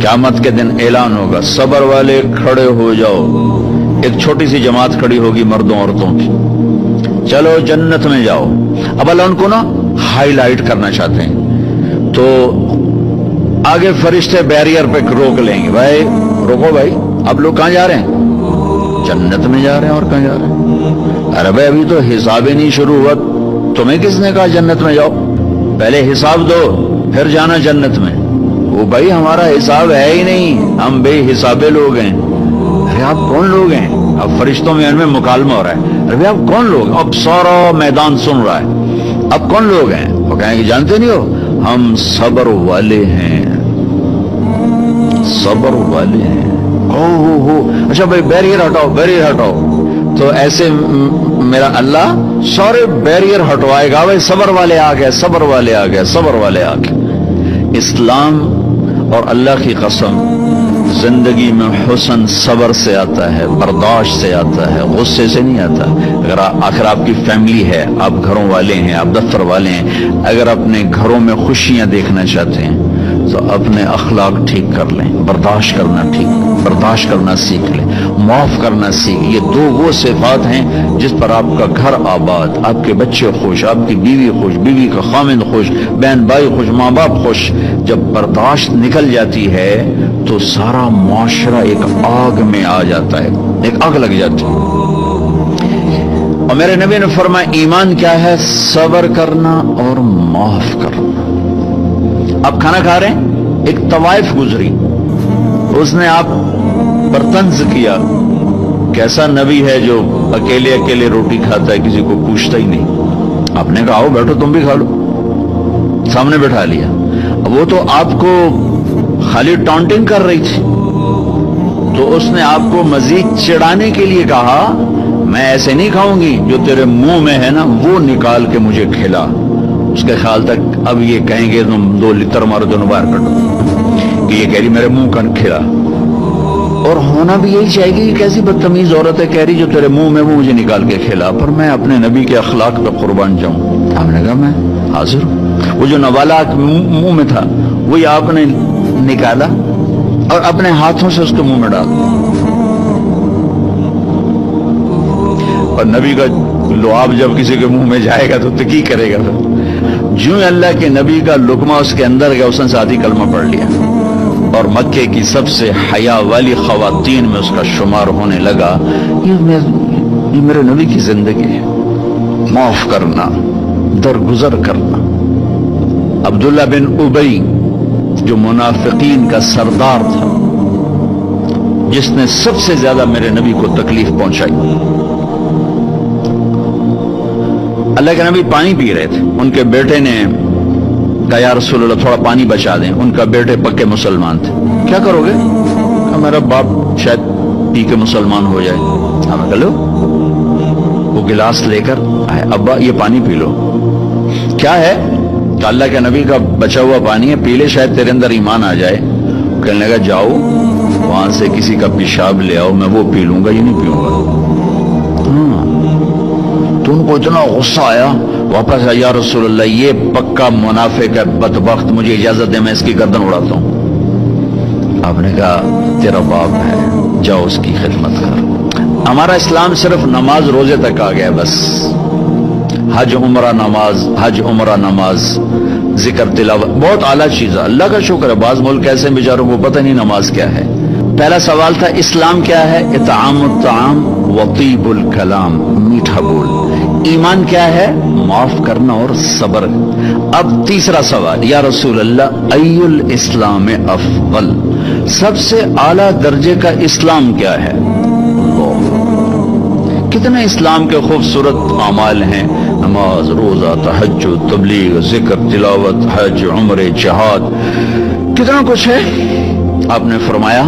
क़यामत के दिन ऐलान होगा, सब्र वाले खड़े हो जाओ। एक छोटी सी जमात खड़ी होगी मर्दों औरतों की, चलो जन्नत में जाओ। अब अल्लाह उनको ना हाईलाइट करना चाहते हैं, तो आगे फरिश्ते बैरियर पे रोक लेंगे, भाई रोको भाई, आप लोग कहां जा रहे हैं? जन्नत में जा रहे हैं। और कहां जा रहे हैं? अरे भाई अभी तो हिसाब ही नहीं शुरू हुआ, तुम्हें किसने कहा जन्नत में जाओ? पहले हिसाब दो फिर जाना जन्नत में। वो भाई हमारा हिसाब है ही नहीं, हम बेहिसाबे लोग हैं। अरे आप कौन लोग हैं? अब फरिश्तों में इनमें मुकालमा हो रहा है, अरे आप कौन लोग? अब सारा मैदान सुन रहा है, अब कौन लोग हैं? वो कहेंगे जानते नहीं हो, हम सब्र वाले हैं, सब्र वाले हैं। हो अच्छा भाई बैरियर हटाओ, बैरियर हटाओ। तो ऐसे मेरा अल्लाह सारे बैरियर हटवाएगा, भाई सब्र वाले आ गए, सब्र वाले आ गए, सब्र वाले आ गए। इस्लाम और अल्लाह की कसम, जिंदगी में हुस्न सब्र से आता है, बर्दाश्त से आता है, गुस्से से नहीं आता। अगर आखिर आपकी फैमिली है, आप घरों वाले हैं, आप दफ्तर वाले हैं, अगर अपने घरों में खुशियां देखना चाहते हैं तो अपने अखलाक ठीक कर लें, बर्दाश्त करना सीख लें, माफ करना सीख। ये दो वो सिफात हैं जिस पर आपका घर आबाद, आपके बच्चे खुश, आपकी बीवी खुश, बीवी का खामिंद खुश, बहन भाई खुश, माँ बाप खुश। जब बर्दाश्त निकल जाती है तो सारा मुआशरा एक आग में आ जाता है, एक आग लग जाती है। और मेरे नबी ने फरमाया ईमान क्या है? सब्र करना और माफ करना। आप खाना खा रहे हैं, एक तवाइफ गुजरी, उसने आप पर तंज किया, कैसा नबी है जो अकेले अकेले रोटी खाता है, किसी को पूछता ही नहीं। आपने कहा आओ बैठो तुम भी खा लो, सामने बैठा लिया। वो तो आपको खाली टॉन्टिंग कर रही थी, तो उसने आपको मजीद चिढ़ाने के लिए कहा मैं ऐसे नहीं खाऊंगी, जो तेरे मुंह में है ना वो निकाल के मुझे खिला। उसके ख्याल तक अब ये कहेंगे तुम 2 लितर मारो दोनों बाहर कटो, कि ये कह रही मेरे मुंह का खिला। और होना भी यही चाहेगी कि कैसी बदतमीज औरत है, कह रही जो तेरे मुंह में वो मुझे निकाल के खिला। पर मैं अपने नबी के अखलाक पे कुर्बान जाऊं। हमने कहा मैं हाजिर हूं। वो जो नवाला मुंह में था वही आपने निकाला और अपने हाथों से उसके मुंह में डाल। और नबी का लुआब जब किसी के मुंह में जाएगा तो की करेगा? जो अल्लाह के नबी का लुकमा उसके अंदर गया, उसने साथ ही कलमा पढ़ लिया और मक्के की सबसे हया वाली खवातीन में उसका शुमार होने लगा। ये मेरे नबी की जिंदगी है, माफ करना, दरगुजर करना। अब्दुल्ला बिन उबई जो मुनाफिकीन का सरदार था, जिसने सबसे ज्यादा मेरे नबी को तकलीफ पहुंचाई। अल्लाह के नबी पानी पी रहे थे, उनके बेटे ने कहा या रसूल अल्लाह थोड़ा पानी बचा दें। उनका बेटे पक्के मुसलमान थे। क्या करोगे? कहा मेरा बाप शायद पी के मुसलमान हो जाए। हमें कह लो, वो गिलास लेकर आए, अब्बा ये पानी पी लो। क्या है? तो अल्लाह के नबी का बचा हुआ पानी है, पी ले, शायद तेरे अंदर ईमान आ जाए। कहने लगा जाओ वहां से किसी का पेशाब ले आओ, मैं वो पी लूंगा, ये नहीं पीऊंगा। तो उनको इतना गुस्सा आया, वापस आया, या रसूल अल्लाह ये पक्का मुनाफिक है, बदबख्त, मुझे इजाजत दे मैं इसकी गर्दन उड़ाता हूं। आपने कहा तेरा बाप है, जाओ उसकी खिदमत कर। हमारा इस्लाम सिर्फ नमाज रोजे तक आ गया, बस हज उमरा नमाज, हज उमरा नमाज, जिक्र तिलावत, बहुत आला चीज है। अल्लाह का शुक्र है, बाज मुल्क ऐसे बेचारों को पता नहीं नमाज क्या है। पहला सवाल था इस्लाम क्या है? इतामुत ताम वतीबुल कलाम, मीठा बोल। ईमान क्या है? माफ करना और सब्र। अब तीसरा सवाल, या रसूल अल्लाह अय्युल इस्लाम अफजल, सबसे आला दर्जे का इस्लाम क्या है? कितने इस्लाम के खूबसूरत अमाल हैं, नमाज, रोजा, तहज्जुद, तबलीग, जिक्र, तिलावत, हज, उम्रे, जिहाद, कितना कुछ है। आपने फरमाया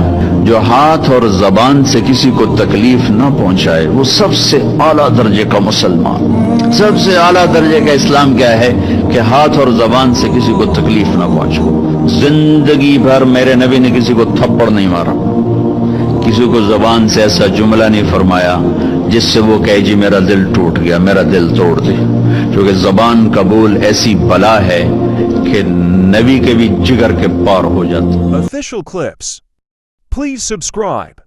जो हाथ और जबान से किसी को तकलीफ ना पहुंचाए वो सबसे आला दर्जे का मुसलमान। सबसे आला दर्जे का इस्लाम क्या है? कि हाथ और जबान से किसी को तकलीफ ना पहुंचाओ। जिंदगी भर मेरे नबी ने किसी को थप्पड़ नहीं मारा, किसी को जबान से ऐसा जुमला नहीं फरमाया जिससे वो कहे जी मेरा दिल टूट गया, मेरा दिल तोड़ दे। چونکہ زبان کا بول ایسی بلا ہے کہ نبی کے بھی جگر کے پار ہو جاتے. Official clips. Please subscribe.